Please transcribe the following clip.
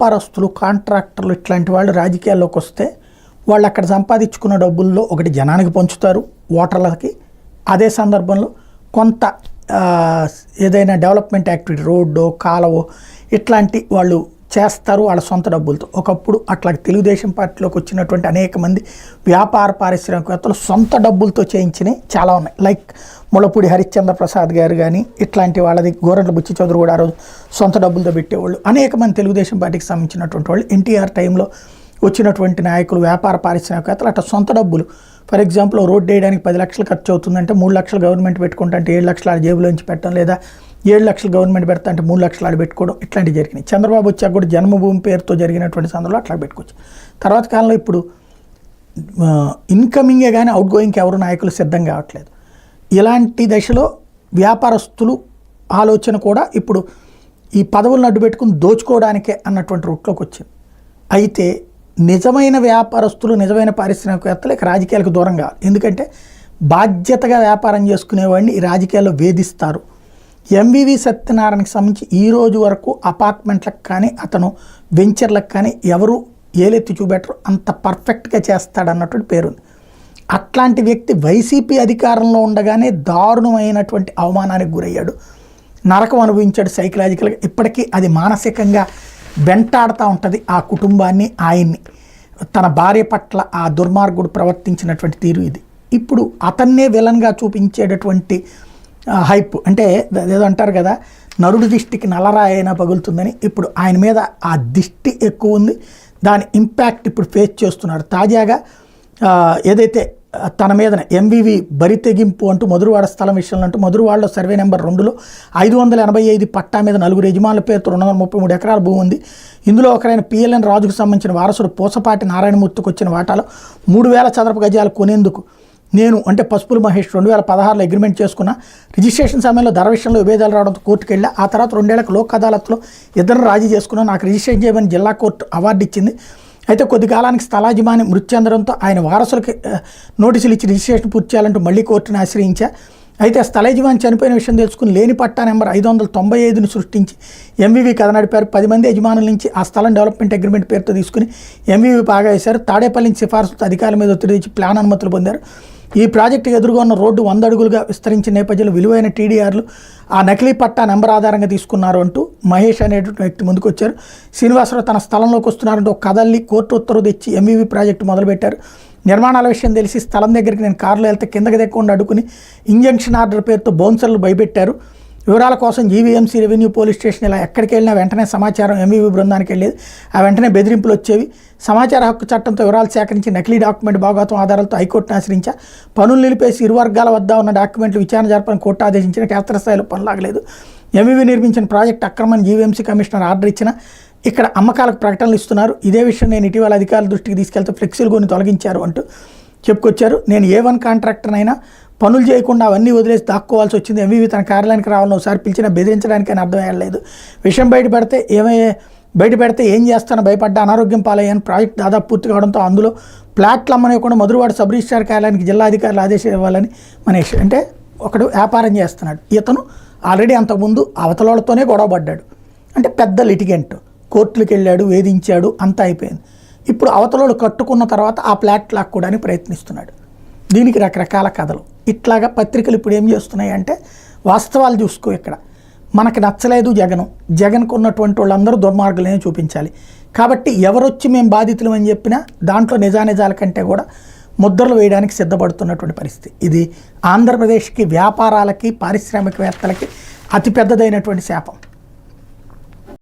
వ్యాపారస్తులు కాంట్రాక్టర్లు ఇట్లాంటి వాళ్ళు రాజకీయాల్లోకి వస్తే వాళ్ళు అక్కడ సంపాదించుకున్న డబ్బుల్లో ఒకటి జనానికి పంచుతారు, ఓటర్లకి. అదే సందర్భంలో కొంత ఏదైనా డెవలప్మెంట్ యాక్టివిటీ, రోడ్డు కాలువ ఇట్లాంటి వాళ్ళు చేస్తారు వాళ్ళ సొంత డబ్బులతో. ఒకప్పుడు అట్లా తెలుగుదేశం పార్టీలోకి వచ్చినటువంటి అనేక మంది వ్యాపార పారిశ్రామికవేత్తలు సొంత డబ్బులతో చేయించినవి చాలా ఉన్నాయి. లైక్ ముళ్ళపూడి హరిశ్చంద్ర ప్రసాద్ గారు కానీ ఇట్లాంటి వాళ్ళది, గోరంట్ల బుచ్చి చౌదరి కూడా ఆ రోజు సొంత డబ్బులతో పెట్టేవాళ్ళు. అనేక మంది తెలుగుదేశం పార్టీకి సంబంధించినటువంటి వాళ్ళు, ఎన్టీఆర్ టైంలో వచ్చినటువంటి నాయకులు, వ్యాపార పారిశ్రామికవేత్తలు అట్లా సొంత డబ్బులు. ఫర్ ఎగ్జాంపుల్ రోడ్డు వేయడానికి 10 లక్షలు ఖర్చు అవుతుందంటే 3 లక్షలు గవర్నమెంట్ పెట్టుకుంటే 7 లక్షలు ఆడ జేబులోంచి పెట్టడం, లేదా 7 లక్షలు గవర్నమెంట్ పెడతా అంటే 3 లక్షలు ఆడ పెట్టుకోవడం, ఇట్లాంటివి జరిగినాయి. చంద్రబాబు వచ్చాక కూడా జన్మభూమి పేరుతో జరిగినటువంటి సందర్భంలో అట్లా పెట్టుకోవచ్చు. తర్వాత కాలంలో ఇప్పుడు ఇన్కమింగే కానీ అవుట్ గోయింగ్కి ఎవరు నాయకులు సిద్ధం కావట్లేదు. ఇలాంటి దశలో వ్యాపారస్తులు ఆలోచన కూడా ఇప్పుడు ఈ పదవులను అడ్డు పెట్టుకుని దోచుకోవడానికే అన్నటువంటి రూట్లోకి వచ్చింది. అయితే నిజమైన వ్యాపారస్తులు, నిజమైన పారిశ్రామికవేత్తలు ఇక రాజకీయాలకు దూరం కావాలి. ఎందుకంటే బాధ్యతగా వ్యాపారం చేసుకునేవాడిని ఈ రాజకీయాల్లో వేధిస్తారు. ఎంవివి సత్యనారాయణకి సంబంధించి ఈ రోజు వరకు అపార్ట్మెంట్లకు కానీ అతను వెంచర్లకు కానీ ఎవరు ఏలెత్తి చూపెట్టరు, అంత పర్ఫెక్ట్గా చేస్తాడన్నటువంటి పేరుంది. అట్లాంటి వ్యక్తి వైసీపీ అధికారంలో ఉండగానే దారుణమైనటువంటి అవమానానికి గురయ్యాడు, నరకం అనుభవించాడు సైకలాజికల్గా. ఇప్పటికీ అది మానసికంగా వెంటాడుతూ ఉంటుంది ఆ కుటుంబాన్ని, ఆయన్ని. తన భార్య పట్ల ఆ దుర్మార్గుడు ప్రవర్తించినటువంటి తీరు ఇది. ఇప్పుడు అతన్నే విలన్గా చూపించేటటువంటి హైప్, అంటే ఏదో అంటారు కదా, నరుడి దిష్టికి నల్లరాయి అయినా పగులుతుందని. ఇప్పుడు ఆయన మీద ఆ దిష్టి ఎక్కువ ఉంది, దాని ఇంపాక్ట్ ఇప్పుడు ఫేస్ చేస్తున్నారు. తాజాగా ఏదైతే తన మీదనే ఎంవివి బరి తెగింపు అంటూ మధురవాడ స్థలం విషయంలో అంటూ మధురవాడలో సర్వే నెంబర్ 2లో 585 పట్టా మీద 4 యజమానుల పేరుతో 233 ఎకరాల భూమి ఉంది. ఇందులో ఒకరైన పిఎల్ఎన్ రాజుకు సంబంధించిన వారసుడు పూసపాటి నారాయణమూర్తికి వచ్చిన వాటాలో 3000 చదరపు గజాలు కొనేందుకు నేను అంటే పసుపుల మహేష్ 2016లో అగ్రిమెంట్ చేసుకున్న. రిజిస్ట్రేషన్ సమయంలో ధర విషయంలో విభేదాలు రావడంతో కోర్టుకు వెళ్ళా. ఆ తర్వాత 2 ఏళ్లకు లోక్ అదాలత్లో ఇద్దరు రాజీ చేసుకున్నా. నాకు రిజిస్ట్రేషన్ చేయమని జిల్లా కోర్టు అవార్డు ఇచ్చింది. అయితే కొద్ది కాలానికి స్థలాజమాని మృతి చెందడంతో ఆయన వారసులకి నోటీసులు ఇచ్చి రిజిస్ట్రేషన్ పూర్తి చేయాలంటూ మళ్ళీ కోర్టును ఆశ్రయించా. అయితే స్థలయజమాని చనిపోయిన విషయం తెలుసుకుని లేని పట్టా నెంబర్ 595ని సృష్టించి ఎంవివి కథ నడిపారు. 10 మంది యజమానుల నుంచి ఆ స్థలం డెవలప్మెంట్ అగ్రిమెంట్ పేరుతో తీసుకుని ఎంవివి బాగా వేశారు. తాడేపల్లి నుంచి సిఫార్సులతో అధికారుల మీద ఒత్తిడి ఇచ్చి ప్లాన్ అనుమతులు పొందారు. ఈ ప్రాజెక్టుకు ఎదురుగా ఉన్న రోడ్డు 100 అడుగులుగా విస్తరించిన నేపథ్యంలో విలువైన టీడీఆర్లు ఆ నకిలీ పట్టా నెంబర్ ఆధారంగా తీసుకున్నారు అంటూ మహేష్ అనేటువంటి వ్యక్తి ముందుకు వచ్చారు. శ్రీనివాసరావు తన స్థలంలోకి వస్తున్నారంటూ ఒక కథల్ని కోర్టు ఉత్తర్వు తెచ్చి ఎంవివి ప్రాజెక్టు మొదలుపెట్టారు. నిర్మాణాల విషయం తెలిసి స్థలం దగ్గరికి నేను కారులో వెళ్తే కిందకి దెక్కకుండా అడ్డుకుని ఇంజంక్షన్ ఆర్డర్ పేరుతో బౌన్సర్లు భయపెట్టారు. వివరాల కోసం జీవీఎంసీ రెవెన్యూ పోలీస్ స్టేషన్ ఇలా ఎక్కడికి వెళ్ళినా వెంటనే సమాచారం ఎంవివి బృందానికి వెళ్ళేది. ఆ వెంటనే బెదిరింపులు వచ్చేవి. సమాచార హక్కు చట్టంతో వివరాలు సేకరించి నకిలీ డాక్యుమెంట్ భాగవతం ఆధారాలతో హైకోర్టును ఆశ్రయించా. పనులు నిలిపేసి ఇరు వర్గాల వద్ద ఉన్న డాక్యుమెంట్లు విచారణ జరపని కోర్టు ఆదేశించిన క్షేత్రస్థాయిలో పనులాగలేదు. ఎంవివి నిర్మించిన ప్రాజెక్టు అక్రమని జీవీఎంసీ కమిషనర్ ఆర్డర్ ఇచ్చిన. ఇక్కడ అమ్మకాలకు ప్రకటనలు ఇస్తున్నారు. ఇదే విషయం నేను ఇటీవల అధికారుల దృష్టికి తీసుకెళ్తే ఫ్లెక్సీలు కొని తొలగించారు అంటూ చెప్పుకొచ్చారు. నేను ఏ1 కాంట్రాక్టర్నైనా పనులు చేయకుండా అవన్నీ వదిలేసి దాక్కోవాల్సి వచ్చింది. ఎంవివి తన కార్యాలయానికి రావాలని ఒకసారి పిలిచినా బెదిరించడానికి అని అర్థం అయ్యలేదు. విషయం బయట పెడితే ఏం చేస్తానో భయపడ్డా అనారోగ్యం పాలయ్యాను. ప్రాజెక్ట్ దాదాపు పూర్తి కావడంతో అందులో ప్లాట్లు అమ్మనివ్వకుండా మధురవాడ సబ్ రిజిస్ట్రార్ కార్యాలయానికి జిల్లా అధికారులు ఆదేశాలు ఇవ్వాలని మనీష్. అంటే ఒకడు వ్యాపారం చేస్తున్నాడు, ఇతను ఆల్రెడీ అంతకుముందు అవతలతోనే గొడవ పడ్డాడు. అంటే పెద్ద లిటిగెంట్, కోర్టులకు వెళ్ళాడు, వేధించాడు, అంతా అయిపోయింది. ఇప్పుడు అవతలోడు కట్టుకున్న తర్వాత ఆ ప్లాట్ లాక్కోవడానికి ప్రయత్నిస్తున్నాడు. దీనికి రకరకాల కథలు. ఇట్లాగా పత్రికలు ఇప్పుడు ఏం చేస్తున్నాయి అంటే వాస్తవాలు చూసుకో. ఇక్కడ మనకు నచ్చలేదు జగన్కు ఉన్నటువంటి వాళ్ళందరూ దుర్మార్గులనే చూపించాలి. కాబట్టి ఎవరొచ్చి మేము బాధితులు అని చెప్పినా దాంట్లో నిజానిజాల కంటే కూడా ముద్రలు వేయడానికి సిద్ధపడుతున్నటువంటి పరిస్థితి. ఇది ఆంధ్రప్రదేశ్కి, వ్యాపారాలకి, పారిశ్రామికవేత్తలకి అతిపెద్దదైనటువంటి శాపం.